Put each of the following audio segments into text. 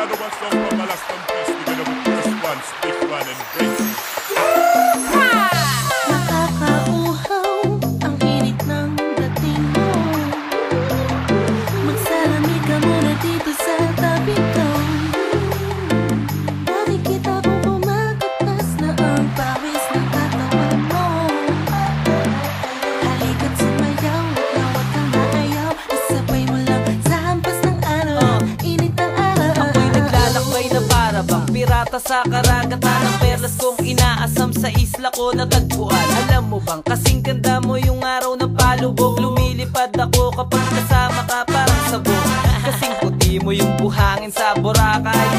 another one song from Alaskan Peace. We're gonna be first one, stiff one, and crazy. Nakakauhaw ang init ng dating mo. Magsalamig ka muna dito sa tabi ko. Nakikita kong kumakatas na ang pawis ng katawan mo. Halika't sumayaw, huwag kang maayaw. Isabay mo lang sa hampas ng araw, init ng araw. Ako'y naglalakbay na para bang pirata sa karagatan ng perlas kong inaasam sa isla ko natagpuan. Alam mo bang kasing ganda mo yung araw na palubog. Lumilipad ako kapag kasama ka parang sabog. Kasing puti mo yung buhangin sa Boracay.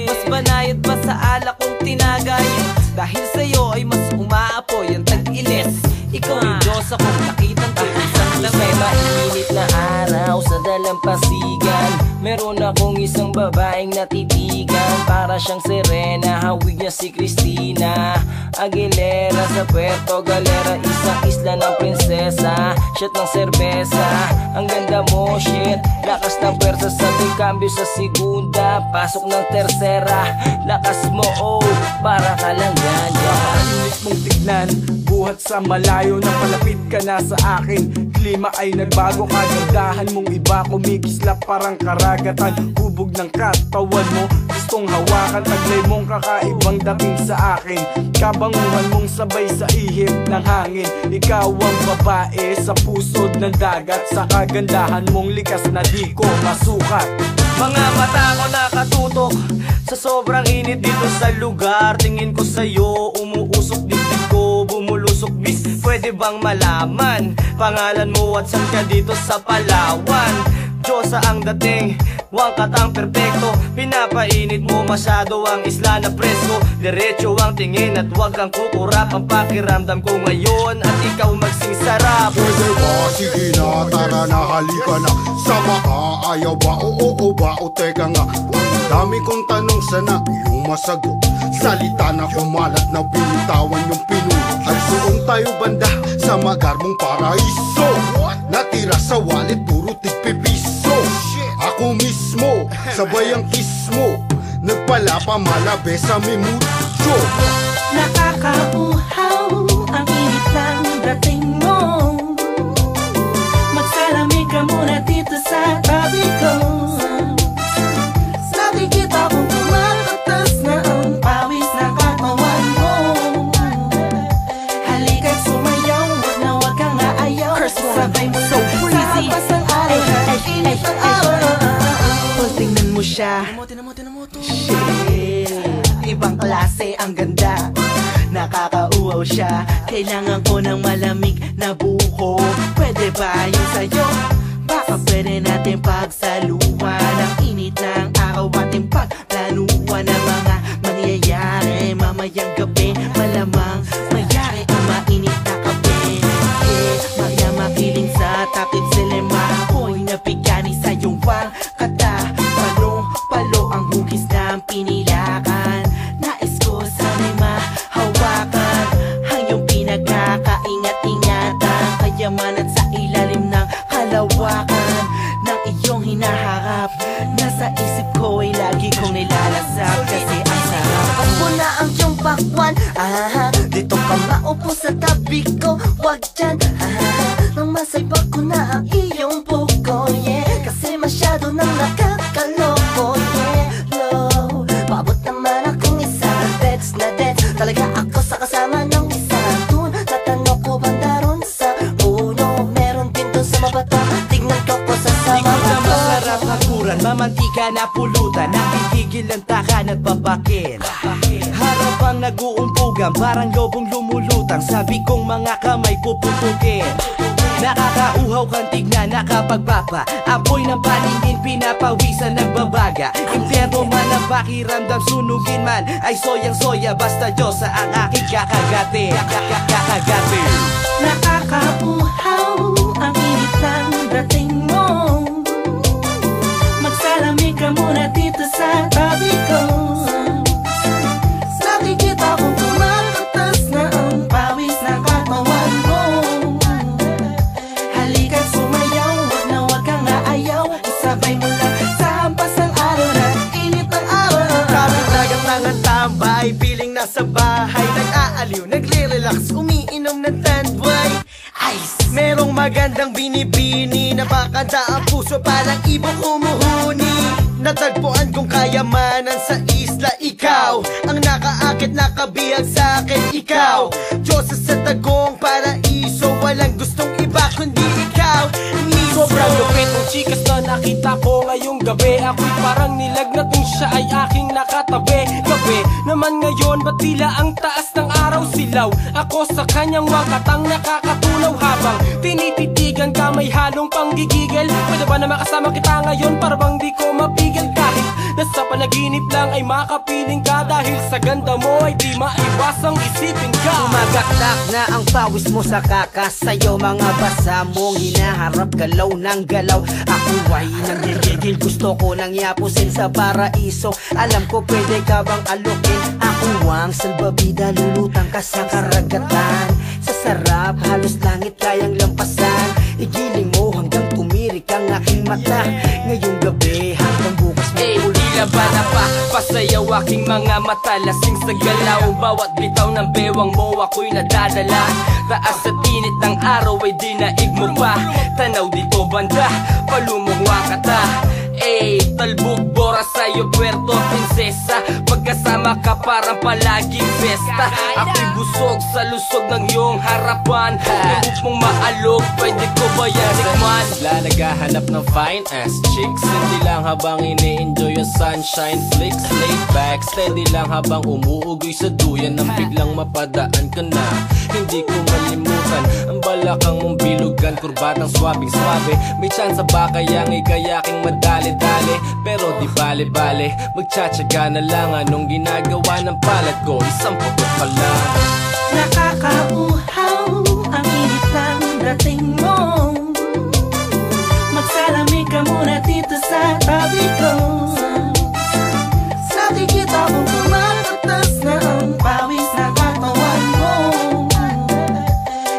Mas banayad pa sa alak kong tinagay. Dahil sa'yo ay mas umaapoy ang tag-inis. Ikaw yung Diyos akong nakitang ko isang lamay. Mainit na araw sa dalampasigan. Meron akong isang babaeng natitigan. Para siyang Serena, hawig niya si Cristina Aguilera sa Puerto Galera. Isang isla ng prinsesa, shot ng serbesa. Ang ganda mo, shit. Lakas ng pwersa, sabay cambio sa segunda, pasok ng tersera. Lakas mo, oh, para ka lang ganja. Inis mong tignan, buhat sa malayo na palapit ka na sa akin. Klima ay nagbago, kagandahan mong iba, kumikislap parang karagatan. Hubog ng katawan mo, gustong hawakan, taglay mong kakaibang dating sa akin. Kabanguhan mong sabay sa ihip ng hangin. Ikaw ang babae sa pusod ng dagat. Sa kagandahan mong likas na di ko masukat. Mga mata ko nakatutok sa sobrang init dito sa lugar. Tingin ko sa'yo, umuusok dibdib ko, bumulusok bis. Pwede bang malaman pangalan mo at saan ka dito sa Palawan? Diyosa ang dating, wangkat ang perpekto. Pinapainit mo masyado ang isla na presko. Diretso ang tingin at wag kang kukurap. Ang pakiramdam ko ngayon at ikaw magsingsarap. Pwede ba? Sige na, tara na, halika na. Sama ka, ayaw ba? Oo ba? O teka nga, ang dami kong tanong, sana iyong masagot. Salita na kumalat na binitawan yung pinuno. Ay suong tayo banda sa magarbong paraiso. Natira sa wallet, puro tigpipiso. Ako mismo, sabay ang kiss mo. Nagpalapa malabe sa mimucho. Nakakauhaw ang init ng dating mo. Magsalamig ka muna dito sa tabi ko. Nakikita kong kumakatas na ang pawis ng katawan mo. Halika't sumayaw, wag kang aayaw. Sabay mo so crazy, sa hampas ng araw, init ng araw. Tingnan mo siya, shit, ibang klase ang ganda. Nakakauhaw siya, kailangan ko ng malamig na buho. Pwede ba yung sa'yo? Baka pwede natin pagsaluhan. Ang init ng araw ating pagplanuhan ng mga mangyayari mamayang gabi. Malamang mayari ang mainit na kape. Maya makiling sa takip silema. Ako'y nabigani sa iyong kata. Palo ang hugis na pinilakan. Nais ko sana'y mahawakan ang iyong pinagkakaingat-ingatan. Kayamanan sa ilalim ng kalawakan ng iyong hinaharap. Nasa isip ko ay lagi kong nilalasap. Kasi ang sarap. Ako na ang iyong bakwan, dito ka maupo sa tabi ko. Wag dyan, nang masayba ko na ang iyong buko, yeah. Kasi masyado nang nakakaloko, yeah. Low, paabot naman akong isa, deads na deads. Talaga ako sa kasama ng isa. Dun, tatanong ko banda ron sa uno. Meron din dun sa mabato, tignan ko ko sa Di ko na mabato. masarap hakuran, mamantika na pulutan. Nakikigil ang takan at babakil. Harap ang nag-uumpugan, parang lobong lumulutang. Sabi kong mga kamay puputukin. Nakakauhaw kang tignan, nakapagpapa. Apoy ng paningin, pinapawisan, nagbabaga. Impyerno man ang pakiramdam, sunugin man ay soyang-soya. Basta Diyosa ang aking kakagati. Kakagati. Nakakauhaw ang init ng dating mo. Magsalamig ka muna dito sa tabi ko. Nakikita kong kumakatas na ang pawis ng katawan mo. Halika't sumayaw, wag kang aayaw. Isabay mo lang sa hampas ng araw na init ng araw. sila sa bahay, nag-aaliw, nagre-relax, umiinom ng tandway. Ice! Merong magandang binibini, napakanda ang puso, parang ibong humuhuni. Natagpuan kong kayamanan sa isla, ikaw ang nakaakit, nakabihag sa akin, ikaw Diyosa sa tagong paraiso, walang gustong iba kundi ikaw. Sobrang lupit ng chikas na nakita ko ngayong gabi. Ako'y parang nilagnatong siya ay aking nakatabi. Gabi naman ngayon, ba't tila ang taas ng araw silaw? Ako sa kanyang wakatang nakakatunaw habang tinititigan ka, may halong panggigigil. Pwede ba na makasama kita ngayon para bang di ko mapigil? Kahit nasa panaginip lang ay makapiling ka, dahil sa ganda mo ay di maiwasang isipin ka. Umagaklak na ang pawis mo sa kakasayo, mga basa mong hinaharap, galaw ng galaw. Ako ay nanggigigil, gusto ko nang yapusin sa paraiso. Alam ko pwede ka bang alukin, ako ang salbabida, lulutang ka sa karagatan. Sa sarap, halos langit kayang lampasan. Igiling mo hanggang tumirik ang aking mata. Ngayong gabi hanggang bukas mo tila ba na pa, pasayaw aking mga mata, lasing sa galaw. Bawat bitaw ng bewang mo ako'y nadadala. Taas sa init ng araw ay dinaig mo pa. Tanaw dito banda, palumugwa ka ta. Talbog bora sa'yo, Puerto Princesa. Pagkasama ka parang palaging festa. Ako'y busog sa lusog ng iyong harapan. Lubog mong maalog, pwede ko ba yan tikman? Sila naghahanap ng fine ass chicks, hindi lang habang ini-enjoy yung sunshine flicks. Laid back, steady lang habang umuugoy sa duyan, nang biglang mapadaan ka na. Hindi ko malimutan ang balakang mong bilugan, kurbatang swabing-swabe. May chance ba kayang ikayaking madali-dali? Pero di bale-bale, magtsatsaga na lang. Anong ginagawa ng palad ko? Isang putot pa lang. Nakakauhaw ang init ng dating mo. Magsalamig ka muna dito sa tabi ko. Sabi kita kung kumakatas na ang pawis na katawan mo.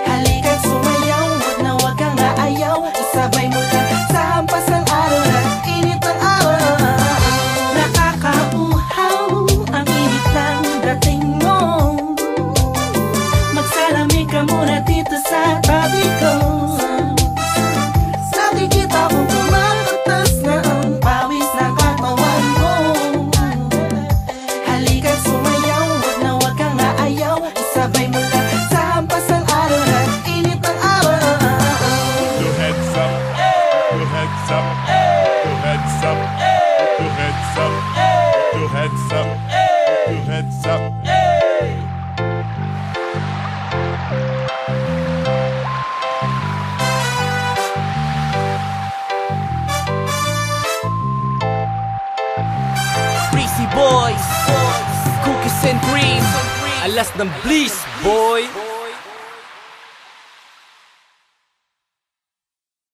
Halika't sumayaw, wag na wag kang aayaw. Isabay mo lang sa hampas ng araw na init ng araw. Nakakauhaw ang init ng dating mo. Magsalamig ka muna dito sa tabi ko. Sabi kita kung kumakatas na ang pawis na katawan mo. Halika't sumayaw, wag na wag kang aayaw. Isabay mo lang sa hampas ng araw na init ng araw. Put your heads up, put your heads up, put your heads up, put your heads up, put your heads up, put your heads up. Breezy Boys, Cookies and Cream, alas ng bliss, boy.